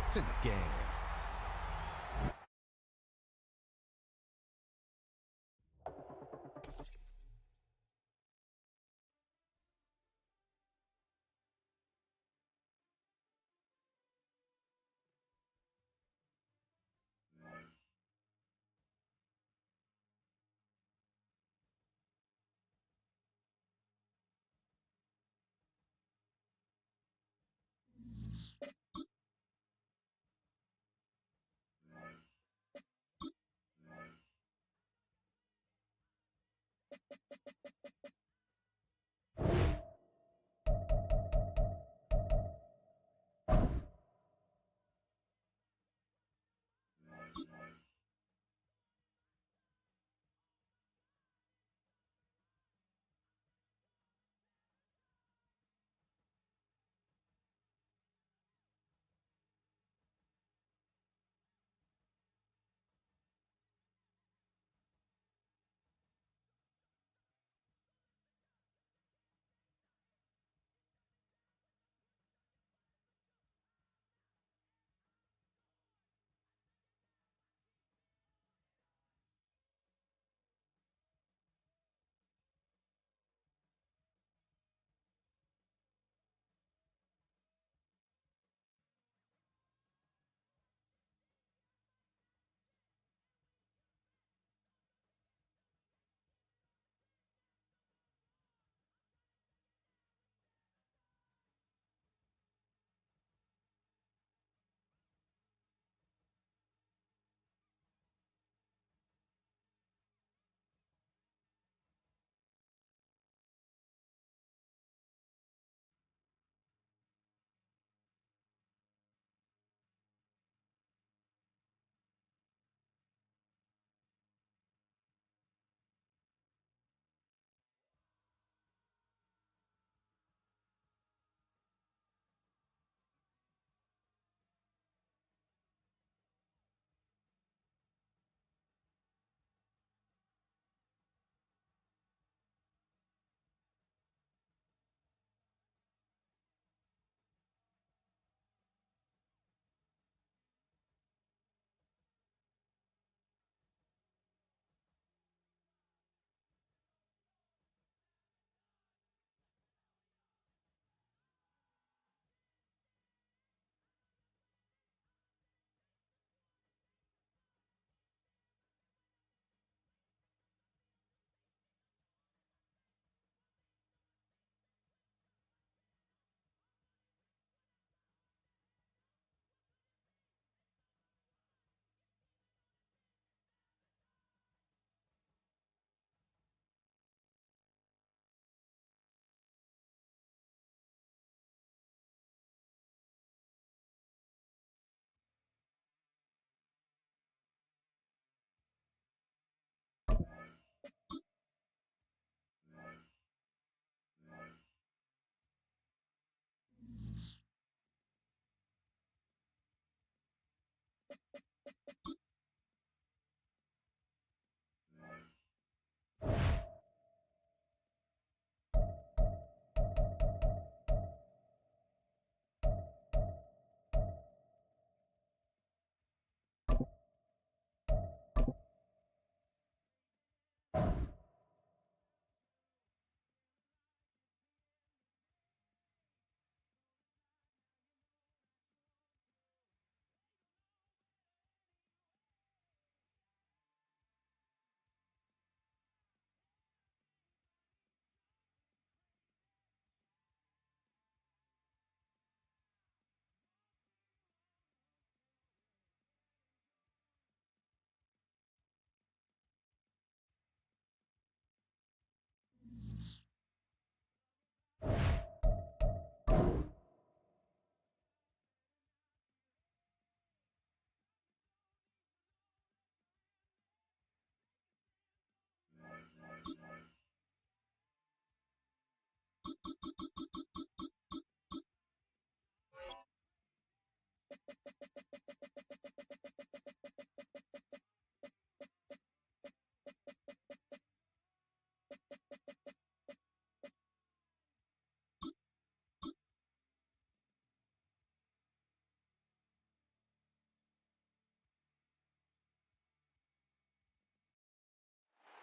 It's in the game.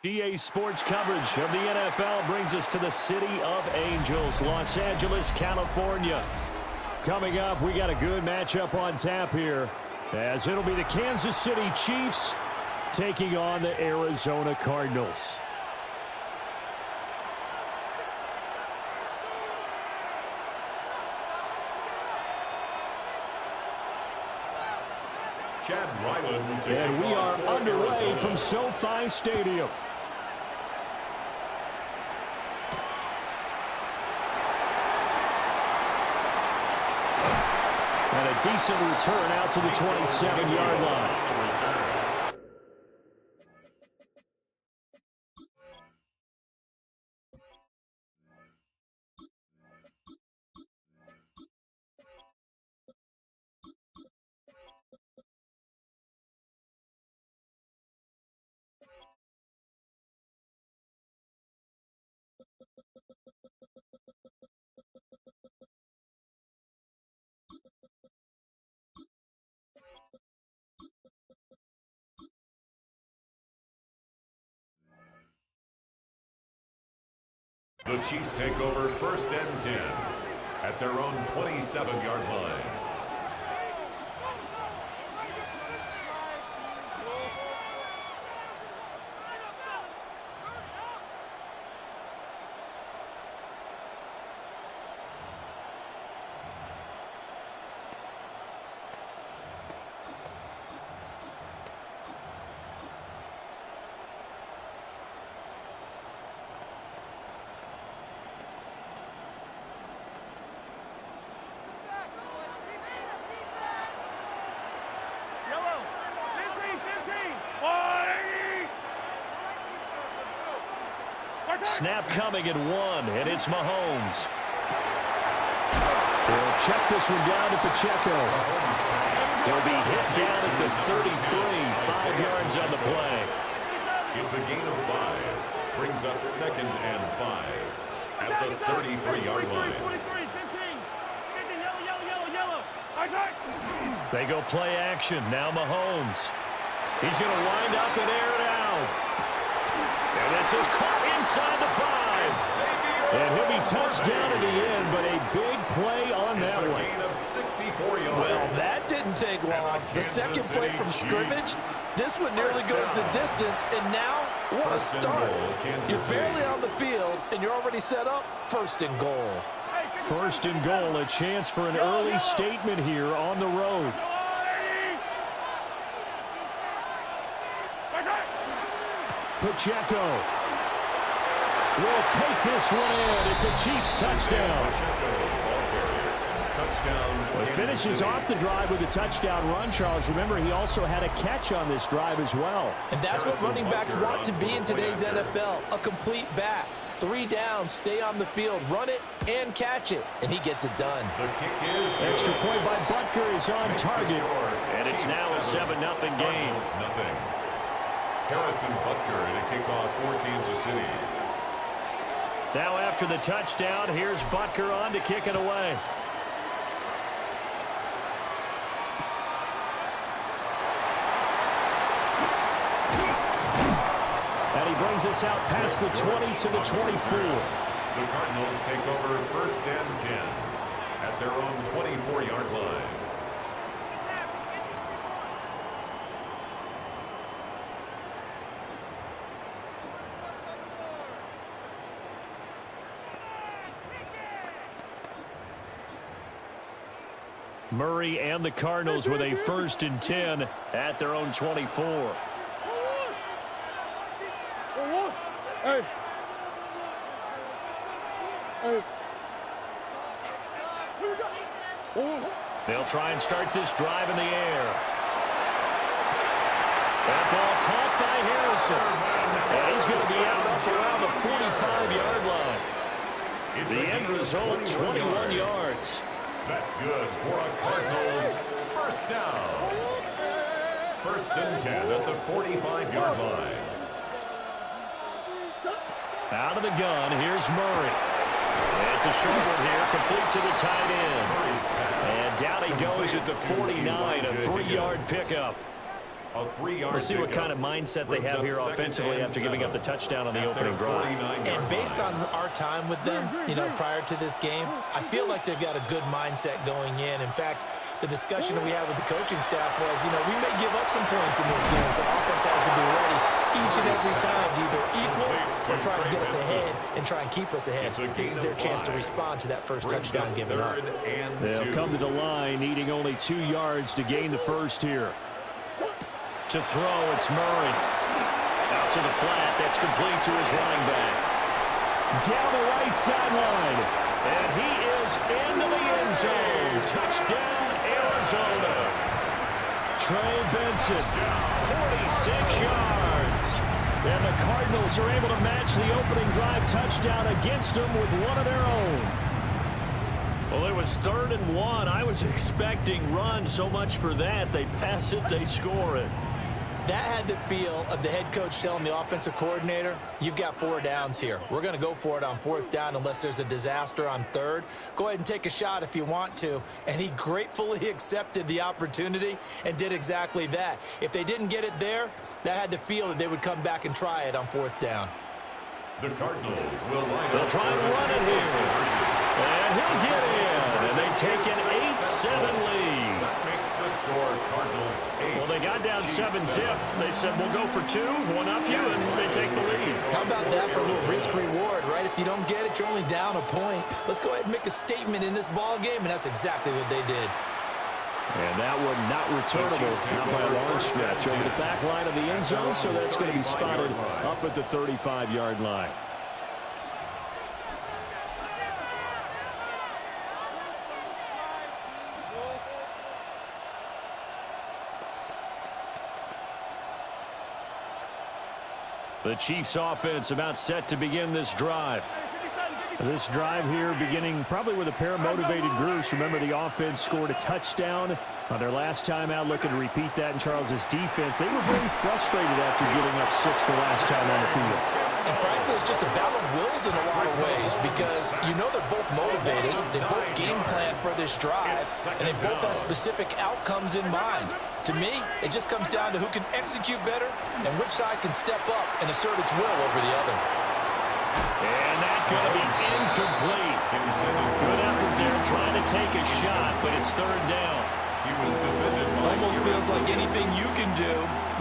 GA Sports coverage of the NFL brings us to the City of Angels, Los Angeles, California. Coming up, we got a good matchup on tap here, as it'll be the Kansas City Chiefs taking on the Arizona Cardinals. And we are underway from SoFi Stadium. And a decent return out to the 27-yard line. The Chiefs take over 1st and 10 at their own 27-yard line. Snap coming at 1, and it's Mahomes. He'll check this one down to Pacheco. He'll be hit down at the 33, 5 yards on the play. It's a gain of 5. Brings up 2nd and 5 at the 33-yard line. They go play action. Now Mahomes. He's going to wind up and air it out. And this is caught inside the 5. And he'll be touched down at the end, but a big play on that one. Gain of 64 yards. Well, that didn't take long. The second play from scrimmage, this one nearly goes the distance, and now, what a start. You're barely on the field, and you're already set up 1st and goal. 1st and goal, a chance for an early statement here on the road. Pacheco will take this one in. It's a Chiefs touchdown. Well, finishes off the drive with a touchdown run, Charles. Remember, he also had a catch on this drive as well. And that's what running backs want to be in today's NFL, a complete back. 3 down, stay on the field, run it, and catch it. And he gets it done. Extra point by Butker is on target. And it's now a 7-0 game. Harrison Butker in a kickoff for Kansas City. Now after the touchdown, here's Butker on to kick it away. And he brings us out past the 20 to the 24. The Cardinals take over 1st and 10 at their own 24-yard line. Murray and the Cardinals with a 1st and 10 at their own 24. They'll try and start this drive in the air. That ball caught by Harrison. And he's going to be out up around the 45-yard line. The end result, 21 yards. That's good for a Cardinals 1st down. 1st and 10 at the 45-yard line. Out of the gun, here's Murray. It's a short one here, complete to the tight end. And down he goes at the 49, a 3-yard pickup. A 3-yard We'll see what pickup. kind of mindset they Brings have up here second offensively and after giving up the 7 touchdown on the at opening their drive. 49-yard And based line. on our time with them, prior to this game, I feel like they've got a good mindset going in. In fact, the discussion that we had with the coaching staff was, we may give up some points in this game, so offense has to be ready each and every time to either equal or try to get us ahead and try and keep us ahead. This is their chance to respond to that first touchdown given up. They'll come to the line, needing only 2 yards to gain the first here. To throw, it's Murray. Out to the flat, that's complete to his running back. Down the right sideline, and he is into the end zone. Touchdown, Arizona. Trey Benson, 46 yards. And the Cardinals are able to match the opening drive touchdown against them with one of their own. Well, it was 3rd and 1. I was expecting run, so much for that. They pass it, they score it. That had the feel of the head coach telling the offensive coordinator, you've got 4 downs here. We're going to go for it on 4th down unless there's a disaster on 3rd. Go ahead and take a shot if you want to. And he gratefully accepted the opportunity and did exactly that. If they didn't get it there, that had the feel that they would come back and try it on 4th down. The Cardinals will line They'll up. try and run it here. And he'll get in. And they take an 8-7 lead. That makes the score Cardinals 8. Well, they got down 7-zip. They said, we'll go for 2, one up you, and they take the lead. How about that for a little risk-reward, right? If you don't get it, you're only down a point. Let's go ahead and make a statement in this ball game, and that's exactly what they did. And that one not returnable, not by a long stretch. Over the back line of the end zone, so that's going to be spotted up at the 35-yard line. The Chiefs offense about set to begin this drive. This drive here beginning probably with a pair of motivated groups. Remember, the offense scored a touchdown on their last time out, looking to repeat that in Charles's defense. They were very frustrated after giving up 6 the last time on the field. And frankly, it's just a battle of wills in a lot of ways because they're both motivated, they both game plan for this drive, and they both have specific outcomes in mind. To me, it just comes down to who can execute better and which side can step up and assert its will over the other. And that's going to be incomplete. Good effort there trying to take a shot, but it's 3rd down. He was defended by Almost feels like anything you can do,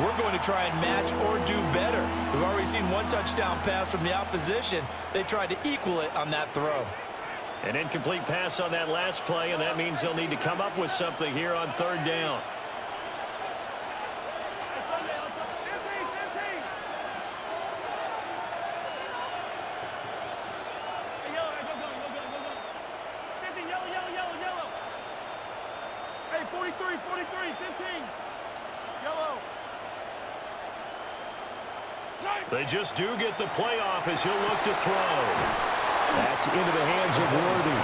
we're going to try and match or do better. We've already seen one touchdown pass from the opposition. They tried to equal it on that throw. An incomplete pass on that last play, and that means they'll need to come up with something here on 3rd down. They just do get the playoff as he'll look to throw. That's into the hands of Worthy.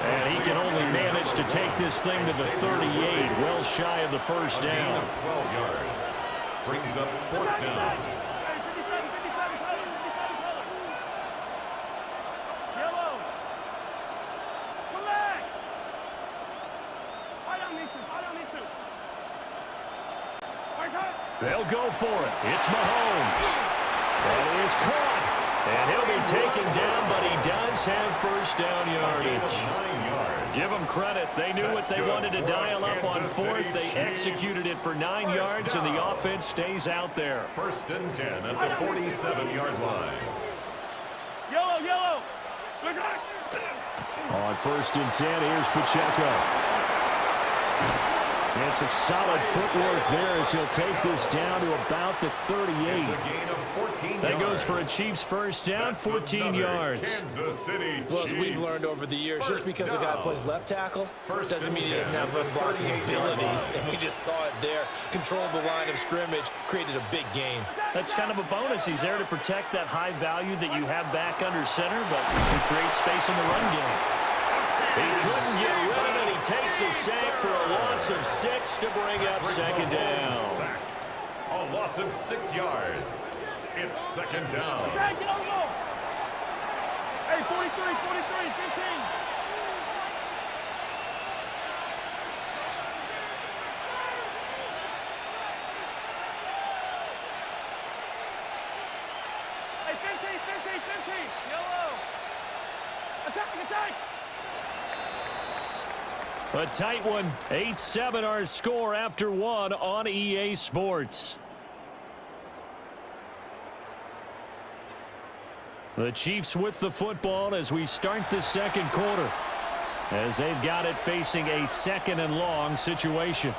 And he can only manage to take this thing to the 38, well shy of the first down. 12 yards. Brings up 4th down. They'll go for it. It's Mahomes. That is caught. And he'll be taken down, but he does have first down yardage. 9 yards. Give them credit. They knew what they wanted to dial up on 4th. They executed it for 9 yards, and the offense stays out there. 1st and 10 at the 47-yard line. Yellow. On 1st and 10, here's Pacheco. And some solid footwork there as he'll take this down to about the 38. It's a gain of 14 That yards. goes for a Chiefs first down, 14 yards. Kansas City Well, as we've Chiefs. learned over the years, just First because a guy down. plays left tackle First doesn't and mean he 10 doesn't have at the run blocking 38-yard abilities, line. and we just saw it there. Controlled the line of scrimmage, created a big gain. That's kind of a bonus. He's there to protect that high value that you have back under center, but he creates space in the run game. He couldn't get rid of it. He takes a sack for a loss of 6 to bring up 2nd down. Sacked. A loss of 6 yards. It's 2nd down. Hey, 43, 15. 15. Yellow. Attack. A tight one. 8-7 our score after one on EA Sports. The Chiefs with the football as we start the second quarter, as they've got it facing a second and long situation.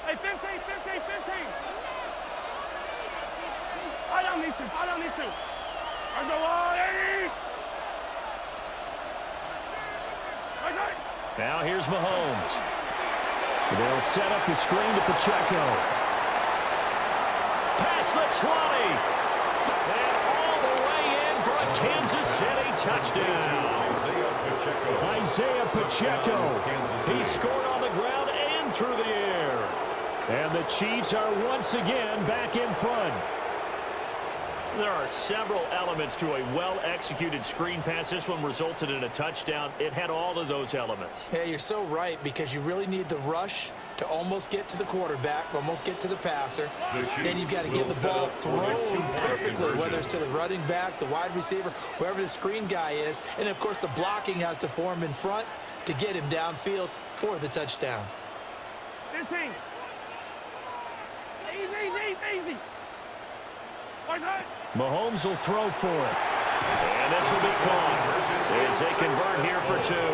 Hey, 15. Fire down these two. Let's go on, 80. Right. Now here's Mahomes. They'll set up the screen to Pacheco. Past the 20. And all the way in for a Kansas City touchdown. Isaiah Pacheco. He scored on the ground and through the air. And the Chiefs are once again back in front. There are several elements to a well-executed screen pass. This one resulted in a touchdown. It had all of those elements. Yeah, you're so right, because you really need the rush to almost get to the quarterback, almost get to the passer. Then you've got to get the ball thrown perfectly, whether it's to the running back, the wide receiver, whoever the screen guy is. And, of course, the blocking has to form in front to get him downfield for the touchdown. 15. Easy. Right. Mahomes will throw for it. And this will be caught as they convert here for two.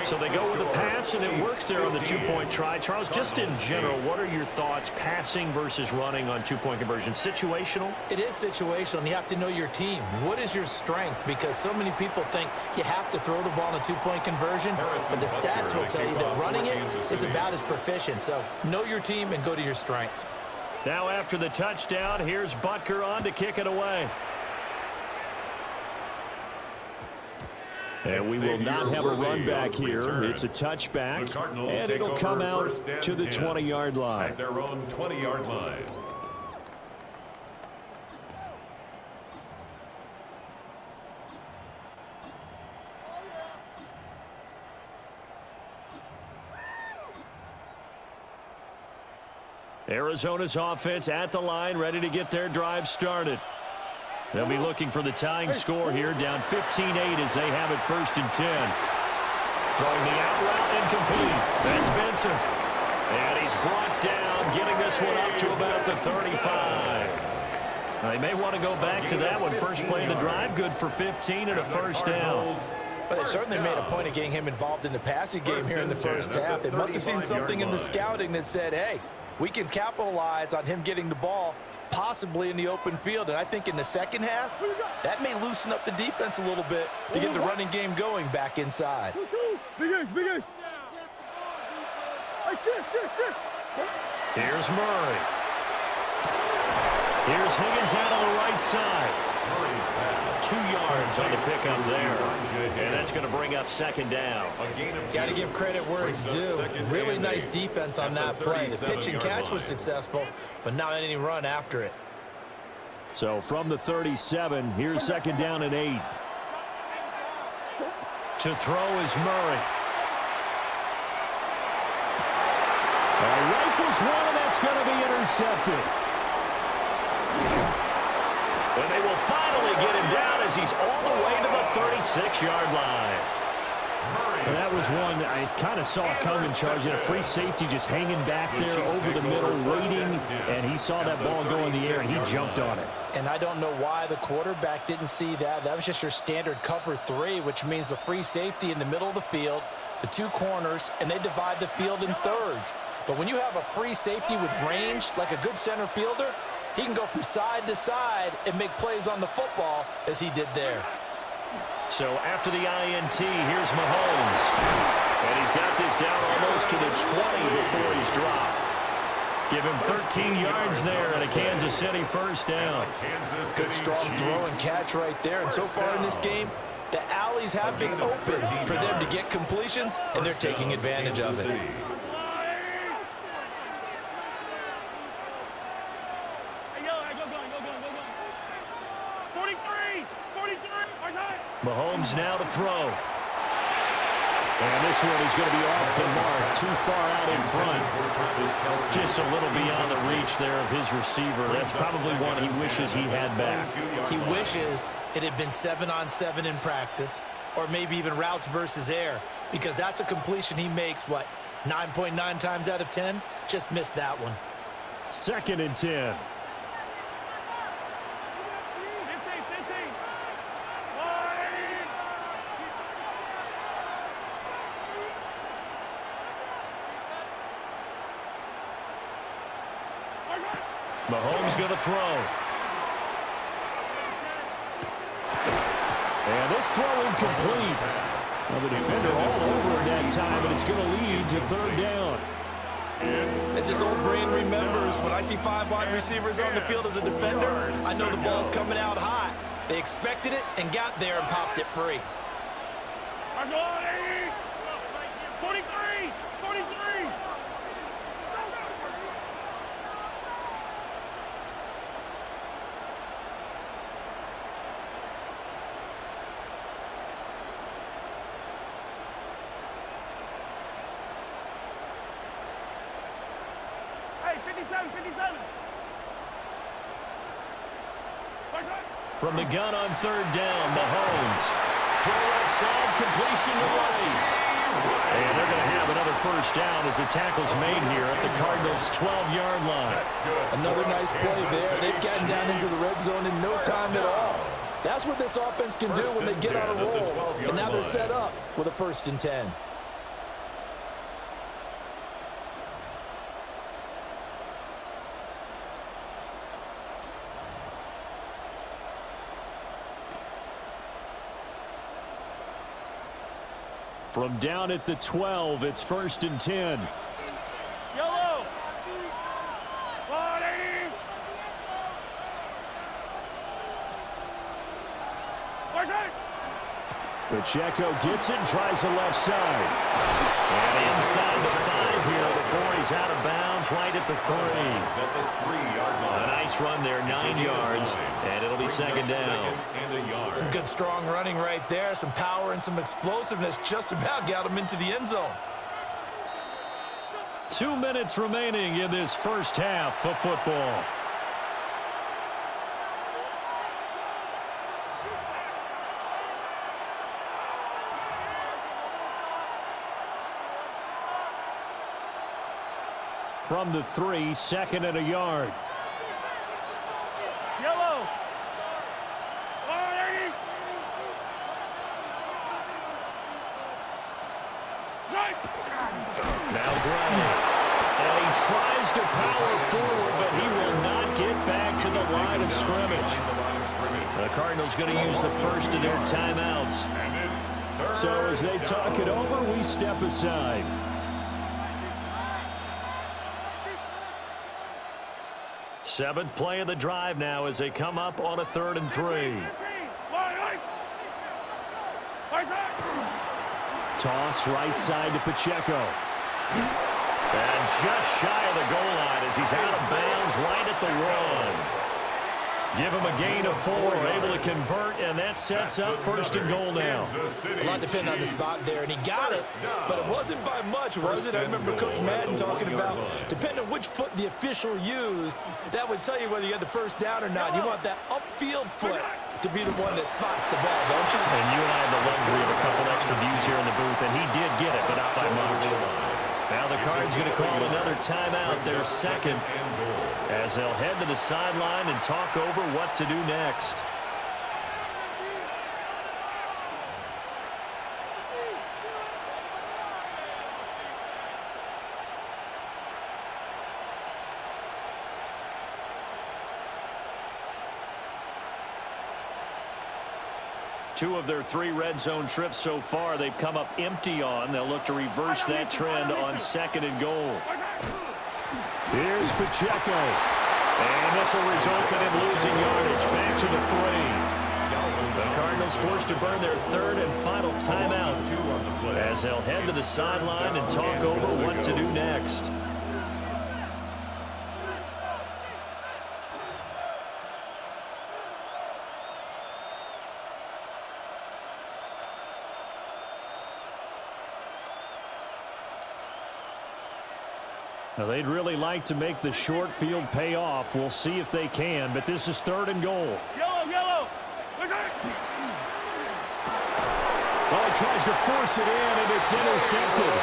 So they go with a pass, and it works there on the two-point try. Charles, just in general, what are your thoughts passing versus running on two-point conversion? Situational? It is situational, and you have to know your team. What is your strength? Because so many people think you have to throw the ball in a two-point conversion, but the stats will tell you that running it is about as proficient. So know your team and go to your strength. Now after the touchdown, here's Butker on to kick it away. And we will not have a run back here. It's a touchback, and it'll come out to the 20-yard line. At their own 20-yard line. Arizona's offense at the line, ready to get their drive started. They'll be looking for the tying score here, down 15-8 as they have it 1st and 10. Throwing the out route incomplete. That's Benson. And he's brought down, getting this one up to about the 35. They may want to go back to that one. First play of the drive, good for 15 and a first down. But they certainly made a point of getting him involved in the passing game here in the first half. They must have seen something in the scouting that said, hey, we can capitalize on him getting the ball possibly in the open field. And I think in the second half, that may loosen up the defense a little bit to get the running game going back inside. Big ace. Hey, shift. Here's Murray. Here's Higgins out on the right side. 2 yards on the pickup there. And that's going to bring up 2nd down. Got to give credit where it's due. Really nice defense on that play. The pitch and catch was successful, but not any run after it. So from the 37, here's 2nd down and 8. To throw is Murray. Rifles one, and that's going to be intercepted. And they will finally get him down as he's all the way to the 36-yard line. And that was one I kind of saw coming, Charge. A free safety just hanging back there over the middle, waiting, and he saw that ball go in the air, and he jumped on it. And I don't know why the quarterback didn't see that. That was just your standard cover 3, which means the free safety in the middle of the field, the 2 corners, and they divide the field in thirds. But when you have a free safety with range, like a good center fielder, he can go from side to side and make plays on the football as he did there. So after the INT, here's Mahomes. And he's got this down almost to the 20 before he's dropped. Give him 13 yards there and a Kansas City 1st down. Good strong throw and catch right there. And so far in this game, the alleys have been open for them to get completions, and they're taking advantage of it. Mahomes now to throw. this one is going to be off the mark, too far out in front. Just a little beyond the reach there of his receiver. That's probably one he wishes he had back. He wishes it had been 7-on-7 in practice, or maybe even routes versus air, because that's a completion he makes, 9.9 times out of 10? Just missed that one. 2nd and 10. Mahomes going to throw. And this throw incomplete. Well, the defender all over it that time, and it's going to lead to 3rd down. As this old brain remembers, when I see 5 wide receivers on the field as a defender, I know the ball's coming out hot. They expected it and got there and popped it free. 43! 43! Hey, 57, 57! From the gun on 3rd down, Mahomes. Throw outside, completion to Rice. And they're going to have another 1st down as the tackle's made here at the Cardinals' 12-yard line. Another nice play there. They've gotten down into the red zone in no time at all. That's what this offense can do when they get on a roll. And now they're set up with a 1st and 10. From down at the 12, it's 1st and 10. Yellow! 40! Pacheco gets it and tries the left side. And inside the 5 here before he's out of bounds right at the 3. At the 3-yard line. A nice run there, 9 yards, and it'll be 2nd down. Some good strong running right there, some power and some explosiveness, just about got him into the end zone. 2 minutes remaining in this first half of football. From the 3, 2nd and a yard. Yellow! 40! Now Brown. And he tries to power forward, but he will not get back to the line of scrimmage. The Cardinals going to use the first of their timeouts. So as they talk it over, we step aside. Seventh play of the drive now as they come up on a 3rd and 3. Toss right side to Pacheco. And just shy of the goal line as he's out of bounds right at the 1. Give him a gain of 4, able to convert, and that sets up 1st and goal now. A lot depending on the spot there, and he got it, but it wasn't by much, was it? I remember Coach Madden talking about, depending on which foot the official used, that would tell you whether you had the 1st down or not. You want that upfield foot to be the one that spots the ball, don't you? And you and I have the luxury of a couple extra views here in the booth, and he did get it, but not by much. Now the Cards going to call another timeout, their 2nd, as they'll head to the sideline and talk over what to do next. Two of their 3 red zone trips so far they've come up empty on. They'll look to reverse that trend on 2nd and goal. Here's Pacheco. And this will result in him losing yardage back to the 3. The Cardinals forced to burn their 3rd and final timeout as they'll head to the sideline and talk over what to do next. Now, they'd really like to make the short field pay off. We'll see if they can, but this is 3rd and goal. Yellow, yellow. Well, he tries to force it in, and it's intercepted.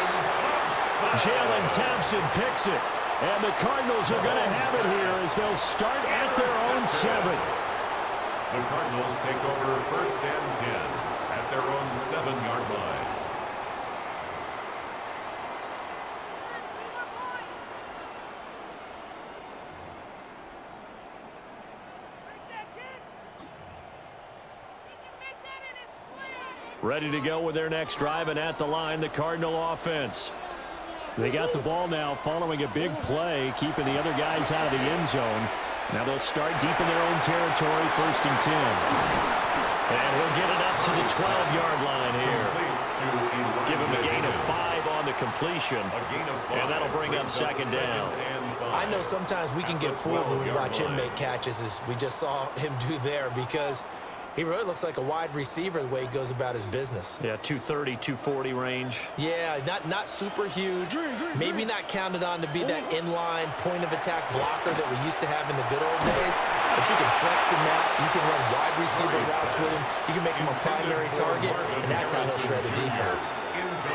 Jalen Thompson picks it. And the Cardinals are going to have it here as they'll start at their own 7. The Cardinals take over 1st and 10 at their own 7-yard line. Ready to go with their next drive, and at the line, the Cardinal offense. They got the ball now following a big play, keeping the other guys out of the end zone. Now they'll start deep in their own territory, 1st and 10. And he'll get it up to the 12-yard line here. Give him a gain of 5 on the completion, and that'll bring up 2nd down. I know sometimes we can get fooled when we watch him make catches, as we just saw him do there, because he really looks like a wide receiver the way he goes about his business. Yeah, 230, 240 range. Yeah, not super huge. Maybe not counted on to be that inline point-of-attack blocker that we used to have in the good old days. But you can flex him out. You can run wide receiver routes with him. You can make him a primary target, and that's how he'll shred a defense.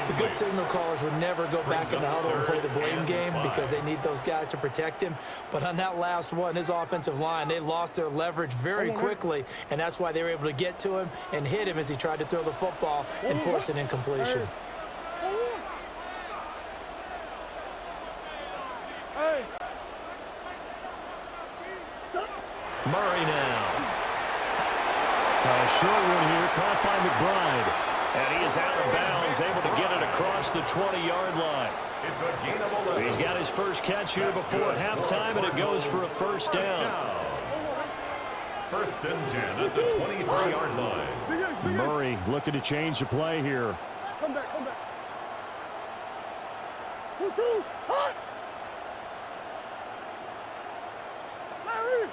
The good signal callers would never go back in the huddle and play the blame game because they need those guys to protect him. But on that last one, his offensive line, they lost their leverage very quickly, and that's why they were able to get to him and hit him as he tried to throw the football and force an incompletion. Murray now. A short one here, caught by McBride. And he is out of bounds, able to get it across the 20-yard line. It's a gain of 11. He's got his first catch here before halftime, and it goes for a 1st down. 1st and 10 at the 23-yard line. Murray looking to change the play here. Come back, come back. 2-2, hot! Larry!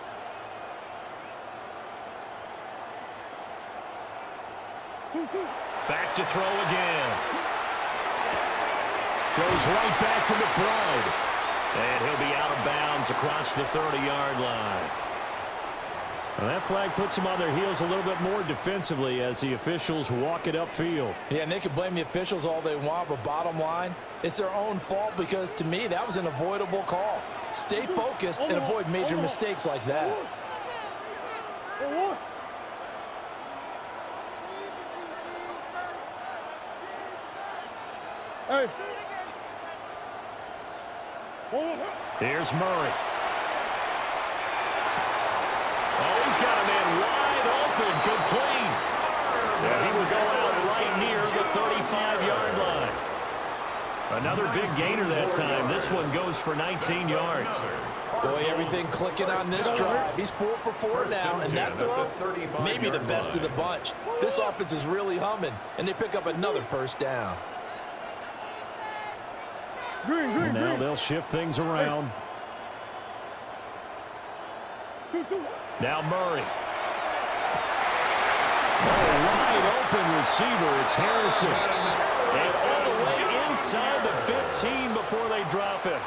Back to throw again. Goes right back to McBride. And he'll be out of bounds across the 30-yard line. And that flag puts them on their heels a little bit more defensively as the officials walk it upfield. Yeah, and they can blame the officials all they want, but bottom line, it's their own fault because, to me, that was an avoidable call. Stay focused and avoid major mistakes like that. Hey. Here's Murray. Oh, he's got a man wide open, complete. Yeah, he will go out right near the 35-yard line. Another big gainer that time. This one goes for 19 yards. Boy, everything clicking on this drive. He's 4 for 4 now, and that throw, maybe the best of the bunch. This offense is really humming, and they pick up another 1st down. And now they'll shift things around. Now Murray. Oh, wide open receiver. It's Harrison. And all the way inside the 15 before they drop it.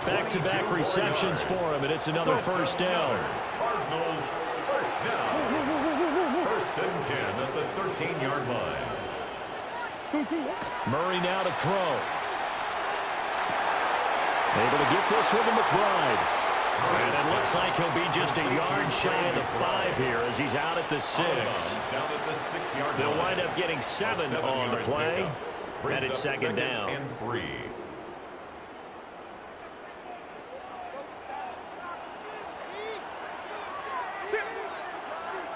Back-to-back receptions for him, and it's another 1st down. Cardinals 1st down. 1st and 10 at the 13-yard line. Murray now to throw. Able to get this one to McBride. And it looks like he'll be just a yard shy of the 5 here as he's out at the 6. They'll wind up getting 7 on the play. And it's 2nd down. And 3.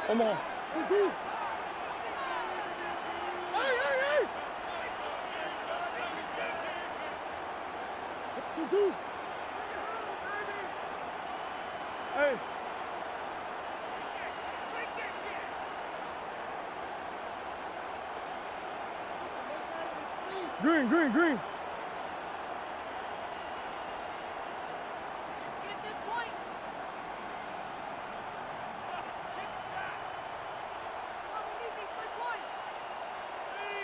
Come on. Hey. Green, green, green. Get this point.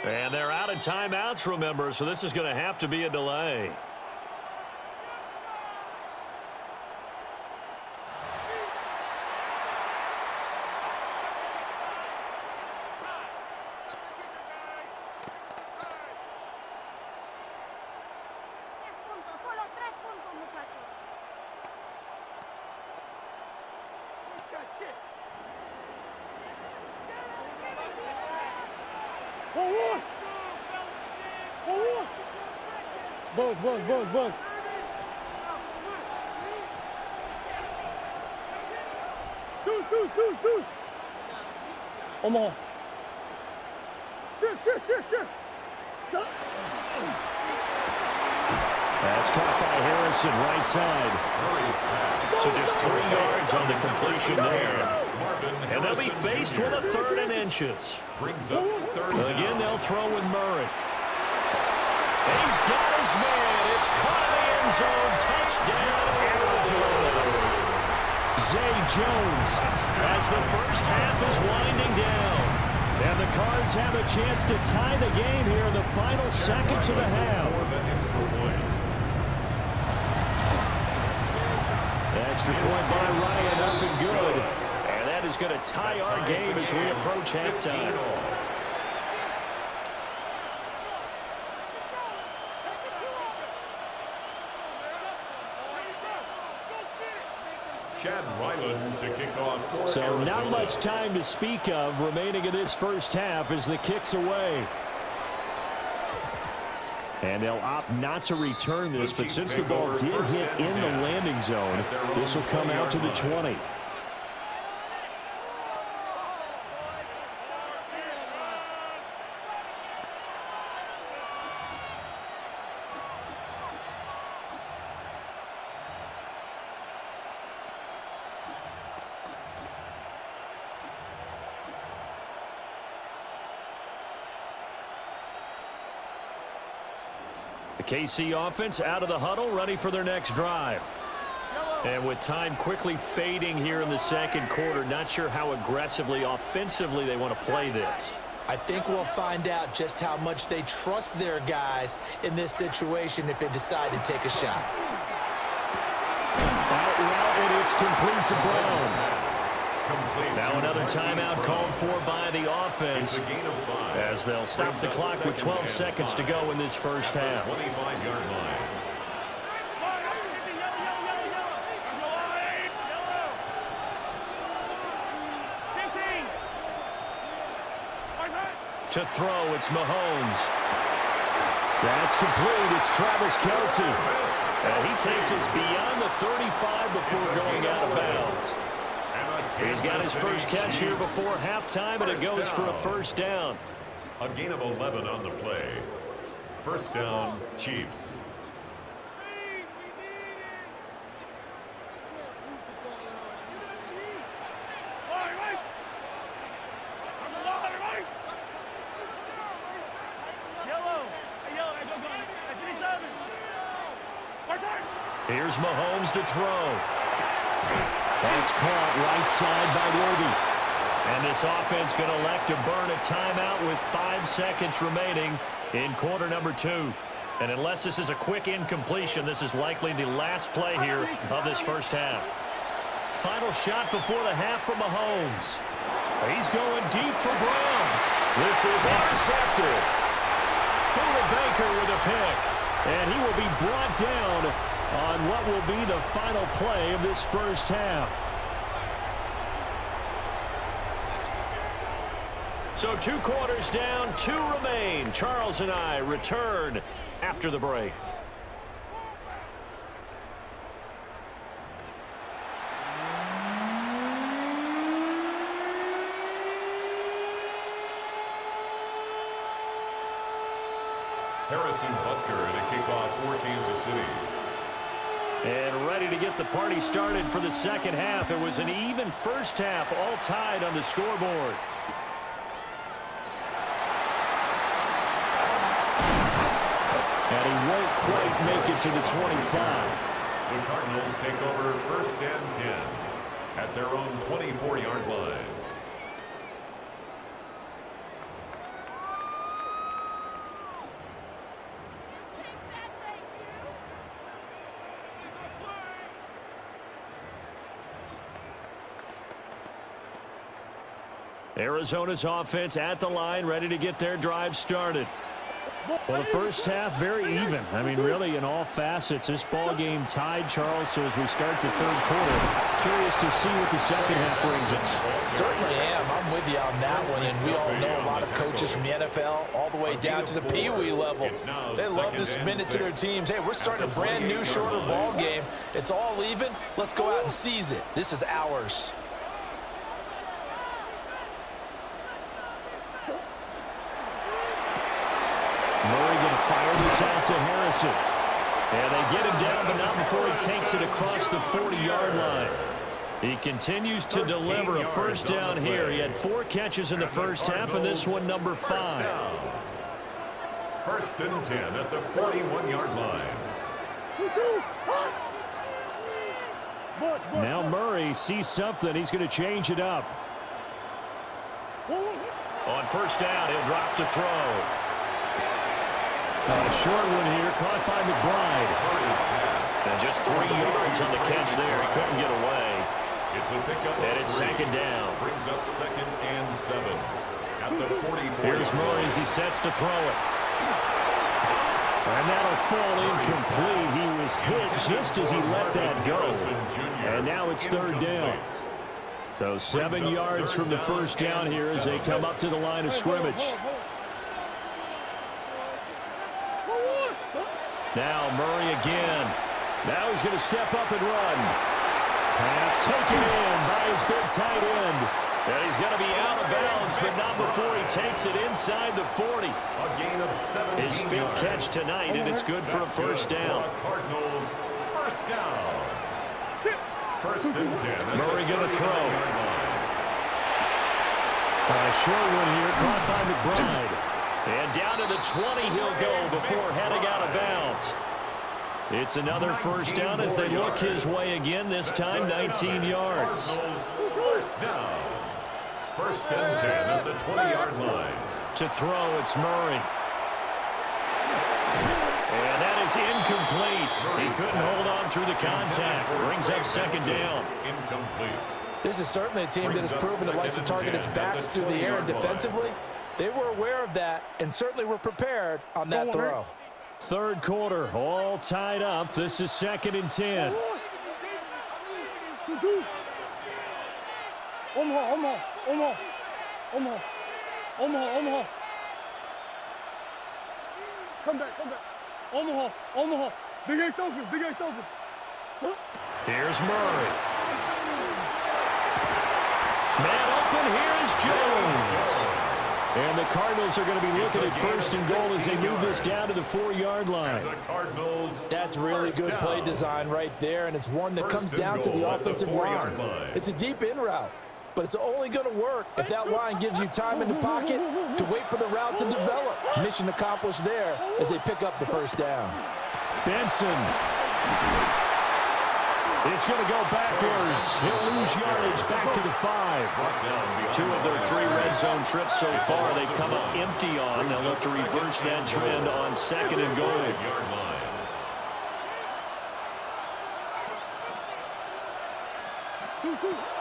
And they're out of timeouts, remember, so this is going to have to be a delay. Both. Deuce. Omaha. Shoot. That's caught by Harrison, right side. So just 3 yards on the completion there. And they'll be faced with a 3rd and inches. Again, they'll throw with Murray. He's got his man. It's caught in the end zone. Touchdown, Arizona. Zay Jones as the first half is winding down. And the Cards have a chance to tie the game here in the final seconds of the half. Extra point by Ryan, up and good. And that is going to tie our game as we approach halftime. Chad Ryland to kick off. So not much time to speak of remaining in this first half as the kick's away. And they'll opt not to return this, but since the ball did hit in the landing zone, this will come out to the 20. The KC offense out of the huddle, ready for their next drive. And with time quickly fading here in the second quarter, not sure how aggressively, offensively they want to play this. I think we'll find out just how much they trust their guys in this situation if they decide to take a shot. Out route, and it's complete to Brown. Now another timeout called for by the offense as they'll stop the clock with 12 seconds to go in this first half. 25-yard line. To throw, it's Mahomes. That's complete. It's Travis Kelce. And he takes us beyond the 35 before going out of bounds. He's got his first catch here before halftime, and it goes for a first down. A gain of 11 on the play. First down, Chiefs. Here's Mahomes to throw. That's caught right side by Worthy. And this offense going to elect to burn a timeout with 5 seconds remaining in quarter number 2. And unless this is a quick incompletion, this is likely the last play here of this first half. Final shot before the half from Mahomes. He's going deep for Brown. This is intercepted. Buda Baker with a pick. And he will be brought down on what will be the final play of this first half. So 2 quarters down, 2 remain. Charles and I return after the break. Harrison Butker to kick off for Kansas City. And ready to get the party started for the second half. It was an even first half, all tied on the scoreboard. And he won't quite make it to the 25. The Cardinals take over first and 10 at their own 24-yard line. Arizona's offense at the line, ready to get their drive started. Well, the first half, very even. I mean, really, in all facets, this ball game tied, Charles. So as we start the third quarter, curious to see what the second half brings us. Certainly am. I'm with you on that one. And we all know a lot of coaches from the NFL all the way down to the Pee-wee level. They love to spin it to their teams. Hey, we're starting a brand new, shorter ball game. It's all even. Let's go out and seize it. This is ours. Murray going to fire this out to Harrison. And they get him down, but not before he takes it across the 40-yard line. He continues to deliver a first down here. He had 4 catches in the first half, and this one number 5. First and 10 at the 41-yard line. Now Murray sees something. He's going to change it up. On first down, he'll drop to throw. A short one here, caught by McBride. And just 3 yards on the catch there. He couldn't get away. It's a pickup. And it's second down. Brings up 2nd and 7 at the 44. Here's Murray as he sets to throw it. And that'll fall incomplete. He was hit just as he let that go. And now it's third down. So 7 yards from the first down here as they come up to the line of scrimmage. Now Murray again. Now he's going to step up and run. Pass taken in by his big tight end. And he's going to be out of bounds, but not before he takes it inside the 40. A gain of 17 His 5th catch tonight, and it's good for a first down. Cardinals, first down. First and 10. Murray going to throw. A short one here, caught by McBride. And down to the 20 he'll go before heading out of bounds. It's another first down as they look his way again, this time 19 yards. First down. First and 10 at the 20-yard line. To throw, it's Murray. And that is incomplete. He couldn't hold on through the contact. Brings up second down. Incomplete. This is certainly a team that has proven it likes to target its backs through the air and defensively. They were aware of that and certainly were prepared on that throw. Third quarter, all tied up. This is 2nd and 10. Come back. Omaha. Big Ace open. Here's Murray. Man open, here's Jones. And the Cardinals are going to be looking at first and goal as they move this down to the 4-yard line. That's really good play design right there, and it's one that comes down to the offensive line. It's a deep in route, but it's only going to work if that line gives you time in the pocket to wait for the route to develop. Mission accomplished there as they pick up the first down. Benson. It's going to go backwards. He'll lose yardage back to the 5. 2 of their 3 red zone trips so far they've come up empty on. They'll look to reverse that trend on 2nd and goal.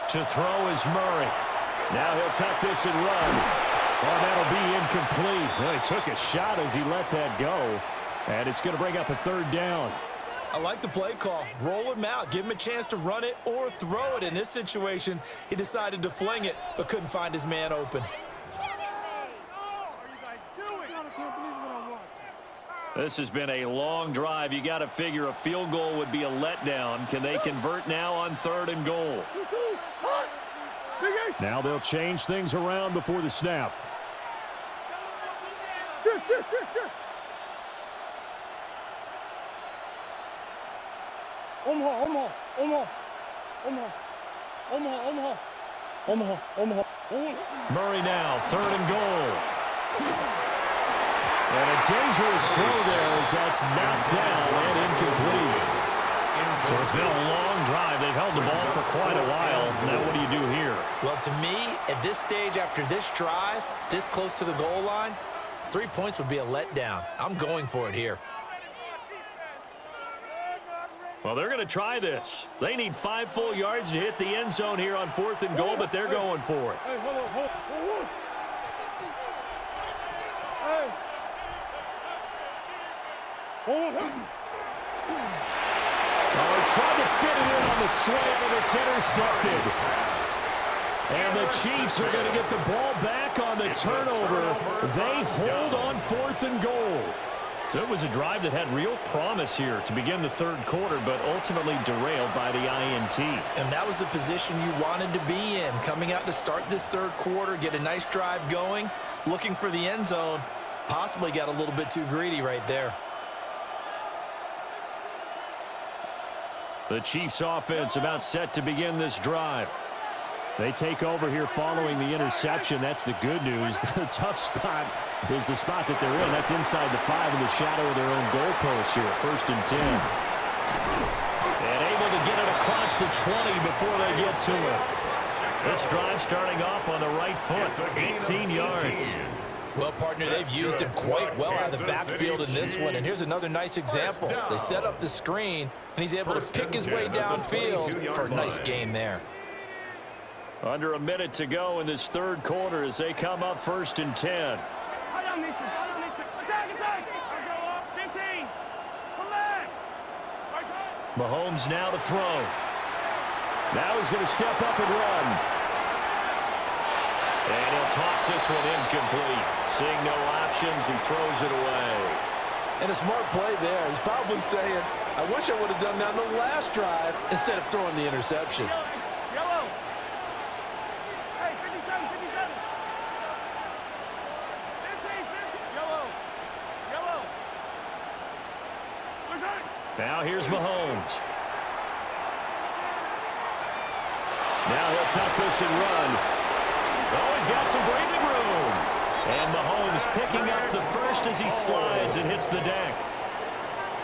To throw is Murray. Now he'll tuck this and run. Oh, that'll be incomplete. Well, he took a shot as he let that go. And it's going to bring up a third down. I like the play call. Roll him out. Give him a chance to run it or throw it. In this situation, he decided to fling it, but couldn't find his man open. This has been a long drive. You got to figure a field goal would be a letdown. Can they convert now on 3rd and goal? Now they'll change things around before the snap. Shit. Omaha. Murray now, 3rd and goal. And a dangerous throw there as that's knocked down and incomplete. So it's been a long drive. They've held the ball for quite a while. Now what do you do here? Well, to me, at this stage after this drive, this close to the goal line, 3 points would be a letdown. I'm going for it here. Well, they're going to try this. They need 5 full yards to hit the end zone here on 4th and goal, but they're going for it. Hey, hold on. Oh, he tried to fit it in on the slant, and it's intercepted. And the Chiefs are going to get the ball back on the turnover. They hold on 4th and goal. So it was a drive that had real promise here to begin the third quarter, but ultimately derailed by the INT. And that was the position you wanted to be in, coming out to start this third quarter, get a nice drive going, looking for the end zone. Possibly got a little bit too greedy right there. The Chiefs offense about set to begin this drive. They take over here following the interception. That's the good news. The tough spot is the spot that they're in. That's inside the 5 in the shadow of their own goalpost here. 1st and 10. And able to get it across the 20 before they get to it. This drive starting off on the right foot. 18 yards. Well, partner, they've used him quite well out of the backfield in this one. And here's another nice example. They set up the screen, and he's able to pick his way downfield for a nice gain there. Under a minute to go in this third quarter as they come up 1st and 10. Mahomes now to throw. Now he's going to step up and run. And he'll toss this one incomplete. Seeing no options, he throws it away. And a smart play there. He's probably saying, I wish I would have done that in the last drive instead of throwing the interception. Yellow. Hey, 57, 57. 15, yellow. Yellow. Where's that? Now here's Mahomes. Now he'll tuck this and run. Oh, he's got some breathing room. And Mahomes picking up the first as he slides and hits the deck.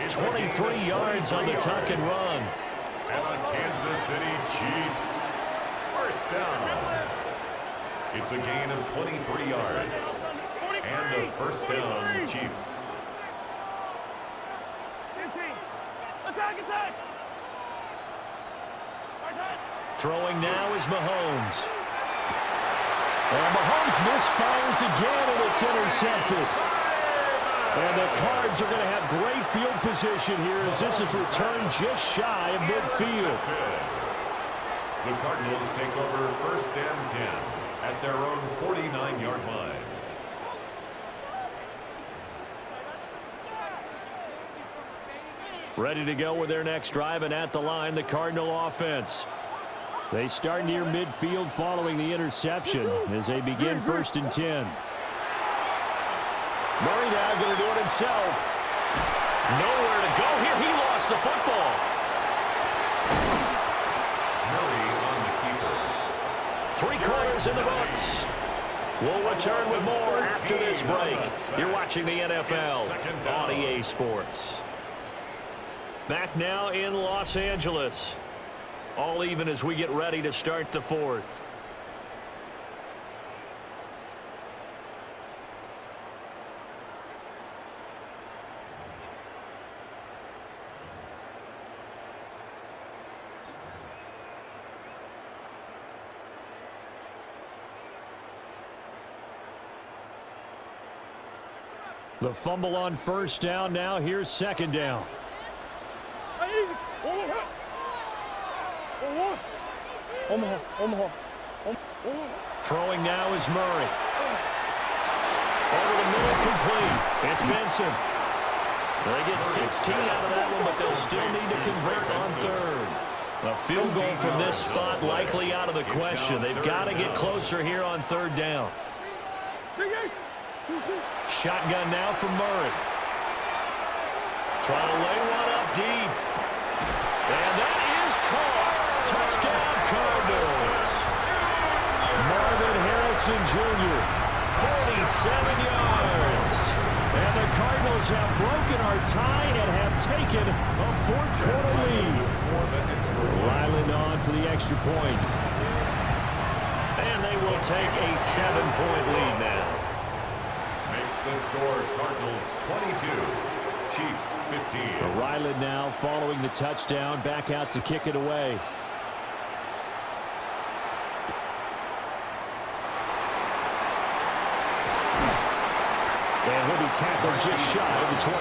23 yards on the tuck and run. And on Kansas City Chiefs, 1st down. It's a gain of 23 yards. And a 1st down, Chiefs. 15. Attack, attack. Throwing now is Mahomes. And Mahomes misfires again, and it's intercepted. And the Cards are going to have great field position here as this is returned just shy of midfield. The Cardinals take over 1st and 10 at their own 49-yard line. Ready to go with their next drive, and at the line, the Cardinal offense. They start near midfield following the interception as they begin 1st and 10. Murray now going to do it himself. Nowhere to go here. He lost the football. Murray on the keeper. 3 quarters in the books. We'll return with more after this break. You're watching the NFL on EA Sports. Back now in Los Angeles. All even as we get ready to start the 4th. The fumble on 1st down. Now here's 2nd down. Throwing now is Murray. Over the middle, complete. It's Benson. They get 16 out of that one, but they'll still need to convert on 3rd. A field goal from this spot likely out of the question. They've got to get closer here on 3rd down. Shotgun now from Murray. Trying to lay one up deep. And that is caught. Touchdown, Cardinals. Marvin Harrison Jr., 47 yards. And the Cardinals have broken our tie and have taken a 4th quarter lead. Ryland on for the extra point. And they will take a 7-point lead now. Makes the score Cardinals 22, Chiefs 15. Ryland now following the touchdown, back out to kick it away. And he'll be tackled just shy of the 25.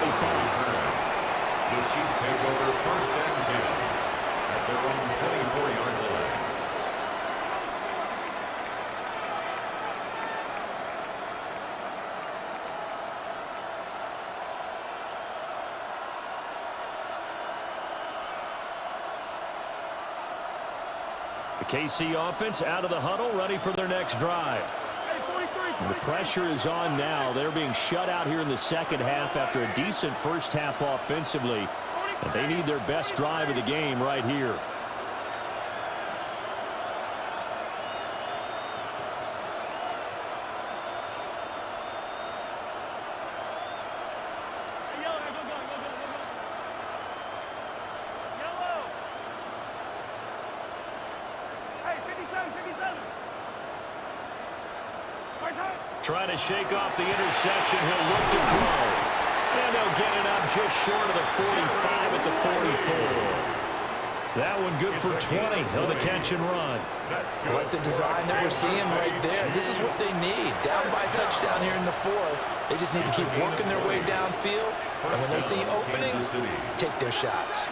The Chiefs take over 1st and 10 at their own 24-yard line. The KC offense out of the huddle, ready for their next drive. And the pressure is on now. They're being shut out here in the second half after a decent first half offensively. And they need their best drive of the game right here. Trying to shake off the interception. He'll look to throw. And they'll get it up just short of the 45 at the 44. That one good for 20 on the catch and run. I like the design that we're seeing right there. This is what they need. Down by a touchdown here in the 4th. They just need to keep working their way downfield. And when they see openings, take their shots.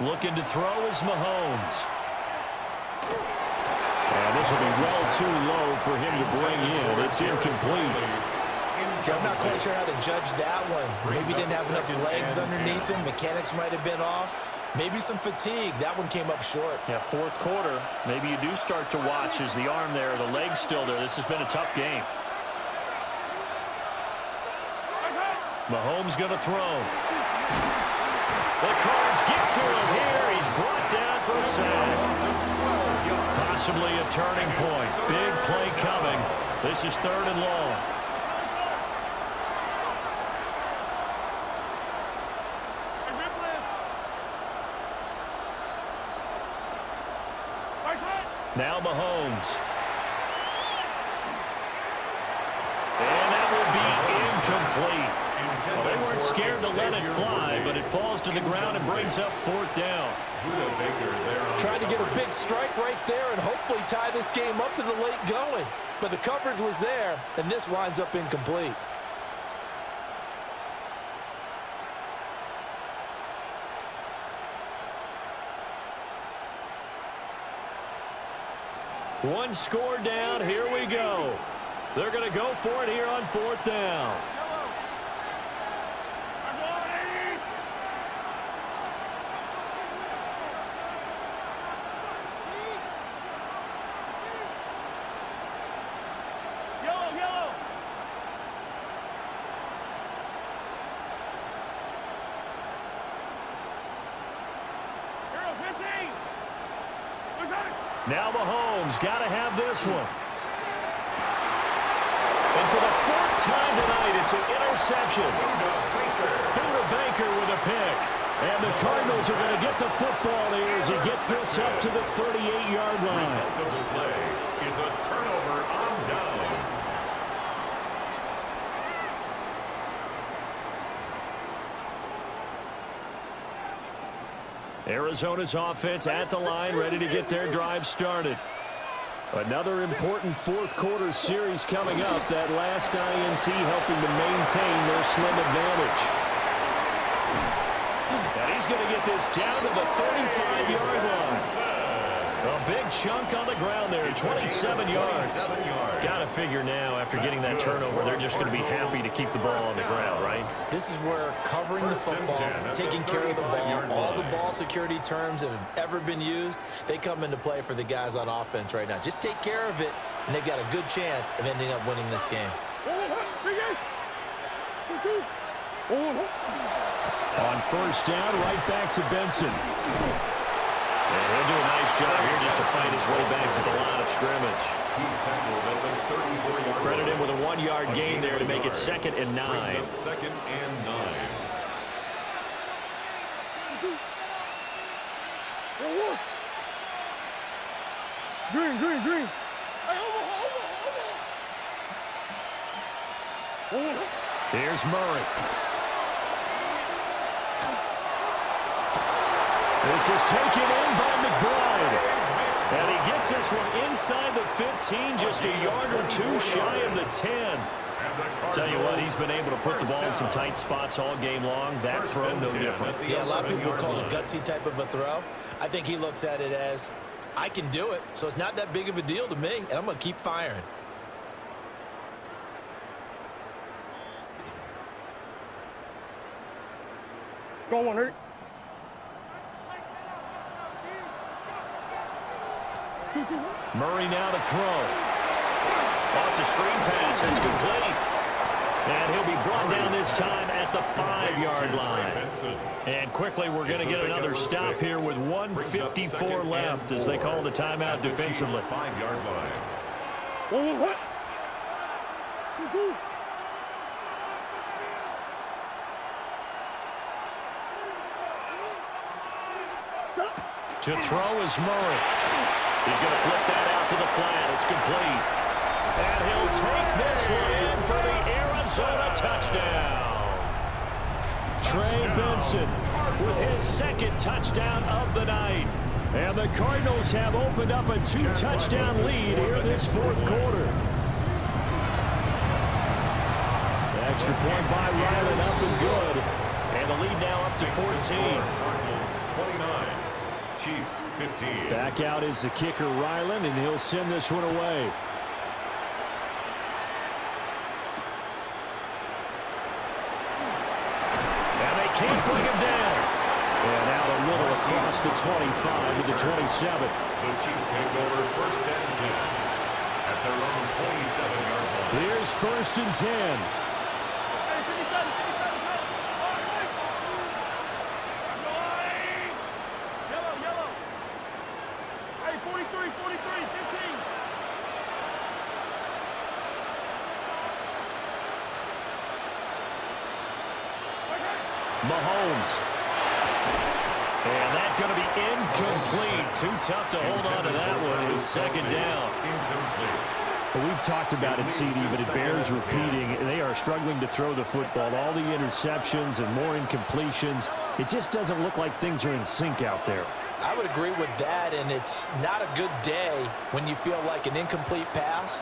Looking to throw is Mahomes. And this will be well too low for him to bring in. It's incomplete. I'm not quite sure how to judge that one. Maybe didn't have enough legs underneath him. Mechanics might have been off. Maybe some fatigue. That one came up short. Yeah, 4th quarter. Maybe you do start to watch as the arm there, the leg's still there. This has been a tough game. Mahomes going to throw. The Cards get to him here. He's brought down for a sack. Possibly a turning point. Big play coming. This is 3rd and long. Now Mahomes. And that will be incomplete. Well, they weren't scared to let it fly, but it falls to the ground and brings up 4th down. Trying to get a big strike right there and hopefully tie this game up to the late going. But the coverage was there, and this winds up incomplete. One score down. Here we go. They're going to go for it here on 4th down. Now Mahomes got to have this one. And for the 4th time tonight, it's an interception. Buda Baker with a pick. And the Cardinals are going to get the football here as he gets this up to the 38-yard line. Result of the play is a turnover on downs. Arizona's offense at the line, ready to get their drive started. Another important 4th quarter series coming up. That last INT helping to maintain their slim advantage. And he's going to get this down to the 35-yard line. A big chunk on the ground there, 27 yards. Got to figure now, after getting that turnover, they're just going to be happy to keep the ball on the ground, right? This is where covering the football, taking care of the ball, all the ball security terms that have ever been used, they come into play for the guys on offense right now. Just take care of it, and they've got a good chance of ending up winning this game. On 1st down, right back to Benson. And he'll do a nice job here just to fight his way back to the line of scrimmage. He's tackled at the 34-yard line. Credit him with a 1-yard gain there to make it 2nd and 9. Brings up 2nd and 9. Green. Here's Murray. This is taken in by McBride. And he gets this one inside the 15, just a yard or two shy of the 10. Tell you what, he's been able to put the ball in some tight spots all game long. That throw, no different. Yeah, a lot of people call it gutsy type of a throw. I think he looks at it as, I can do it, so it's not that big of a deal to me, and I'm going to keep firing. Go on, Eric. 2-2. Murray now to throw. Oh, it's a screen pass. It's complete. And he'll be brought down this time at the 5-yard line. And quickly, we're going to get another stop here with 1:54 left as they call the timeout defensively. 5-yard line. What? 2-2. To throw is Murray. He's going to flip that out to the flat. It's complete. And he'll take this one in for the Arizona touchdown. Trey Benson with his second touchdown of the night. And the Cardinals have opened up a 2-touchdown lead here in this fourth quarter. The extra point by Ryland up and good. And the lead now up to 14. 29. Chiefs 15. Back out is the kicker, Ryland, and he'll send this one away. And they can't bring him down. And out a little across the 25 to the 27. The Chiefs take over 1st and 10 at their own 27-yard line. Here's 1st and 10. Mahomes. And that's going to be incomplete. Too tough to hold on to that one. It's 2nd down. Incomplete. Well, we've talked about it, CD, but it bears repeating. They are struggling to throw the football. All the interceptions and more incompletions. It just doesn't look like things are in sync out there. I would agree with that, and it's not a good day when you feel like an incomplete pass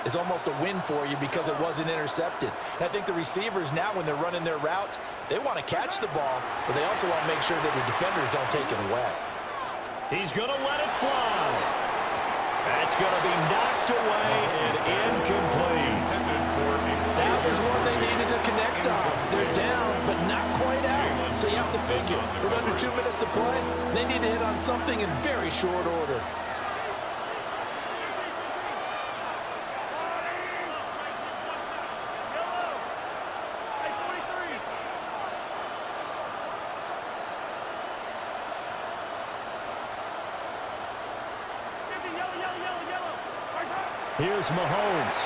is almost a win for you because it wasn't intercepted. And I think the receivers now, when they're running their routes, they want to catch the ball, but they also want to make sure that the defenders don't take it away. He's going to let it fly. That's going to be knocked away and incomplete. That was one they needed to connect on. They're down, but not quite out. So you have to figure, with under 2 minutes to play, they need to hit on something in very short order. Here's Mahomes.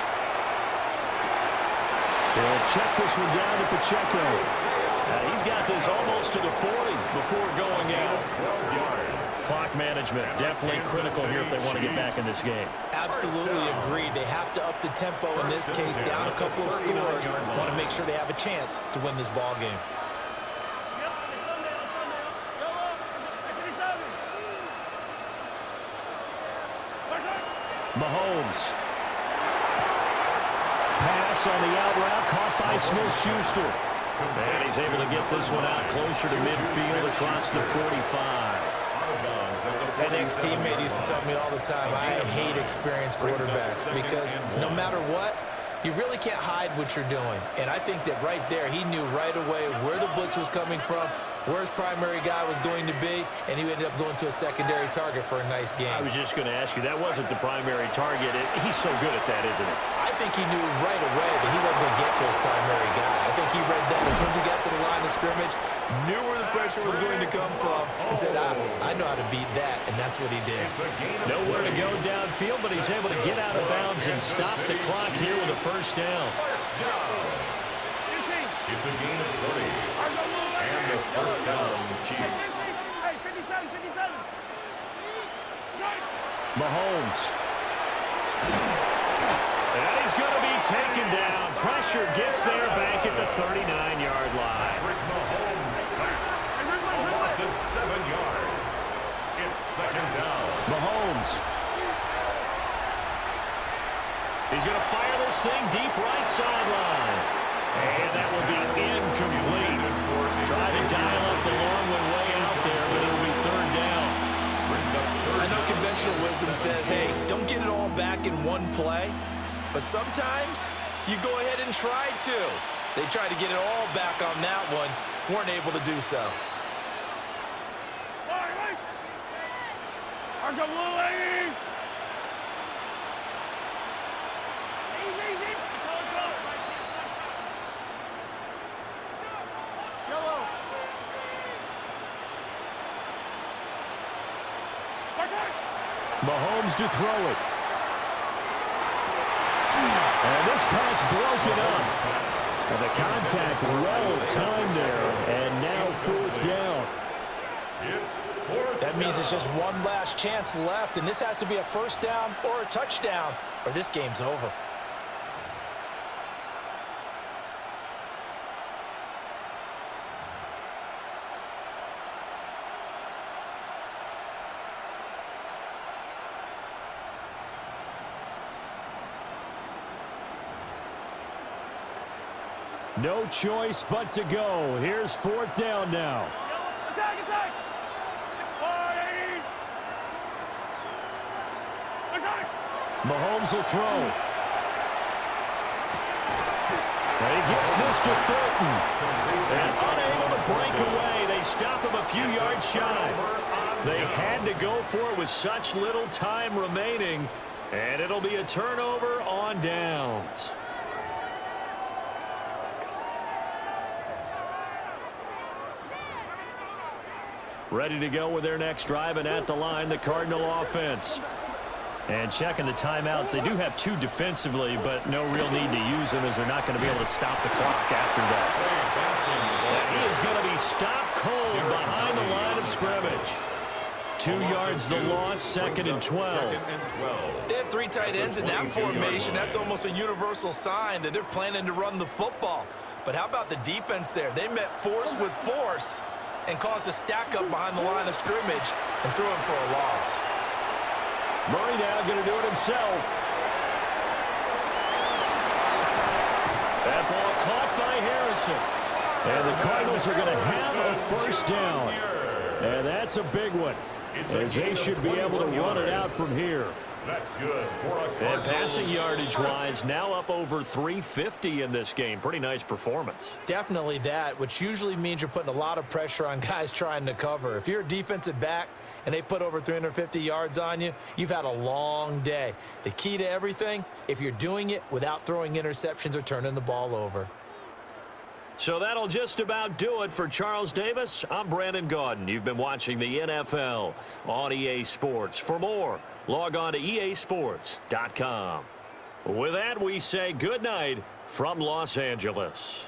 He'll check this one down to Pacheco. He's got this almost to the 40 before going out. 12 yards. Clock management definitely critical here if they want to get back in this game. Absolutely agreed. They have to up the tempo in this case, down a couple of scores. Want to make sure they have a chance to win this ball game. Mahomes. Pass on the out route caught by Smith-Schuster. And he's able to get this one out closer to midfield across the 45. An ex-teammate used to tell me all the time, I hate experienced quarterbacks because no matter what, you really can't hide what you're doing. And I think that right there, he knew right away where the blitz was coming from, where his primary guy was going to be, and he ended up going to a secondary target for a nice game. I was just going to ask you, that wasn't the primary target. He's so good at that, isn't he? I think he knew right away that he wasn't going to get to his primary guy. I think he read that as soon as he got to the line of scrimmage, knew where the pressure was going to come from, and said, I know how to beat that, and that's what he did. Nowhere to go downfield, but he's able to get out of bounds and stop the clock here with a 1st down. It's a gain of 20. And a 1st down, Chiefs. Mahomes. And he's going to be taken down. Pressure gets there back at the 39-yard line. Mahomes sacked. A loss of 7 yards. Mahomes. He's going to fire this thing deep right sideline. And that will be incomplete. Trying to dial up the long way out there, but it'll be third down. I know conventional wisdom says, hey, don't get it all back in one play. But sometimes you go ahead and try to. They tried to get it all back on that one. Weren't able to do so. Mahomes to throw it. And this pass broken up. And the contact well timed there. And now fourth down. That means it's just one last chance left, and this has to be a first down or a touchdown, or this game's over. No choice but to go. Here's fourth down now. Attack! Mahomes will throw. And he gets this to Fulton. And unable to break away. They stop him a few yards shy. They had to go for it with such little time remaining. And it'll be a turnover on downs. Ready to go with their next drive, and at the line, the Cardinal offense. And checking the timeouts, they do have two defensively, but no real need to use them as they're not going to be able to stop the clock after that. And he is going to be stopped cold behind the line of scrimmage. 2 yards the loss, second and 12. They have three tight ends in that formation. That's almost a universal sign that they're planning to run the football. But how about the defense there? They met force with force and caused a stack up behind the line of scrimmage and threw him for a loss. Murray now going to do it himself. That ball caught by Harrison. And the Cardinals are going to have a first down. And that's a big one, as they should be able to run it out from here. That's good for a And passing yardage-wise, now up over 350 in this game. Pretty nice performance. Definitely that, which usually means you're putting a lot of pressure on guys trying to cover. If you're a defensive back and they put over 350 yards on you, you've had a long day. The key to everything, if you're doing it without throwing interceptions or turning the ball over. So that'll just about do it for Charles Davis. I'm Brandon Gaudin. You've been watching the NFL on EA Sports. For more, log on to easports.com. With that, we say good night from Los Angeles.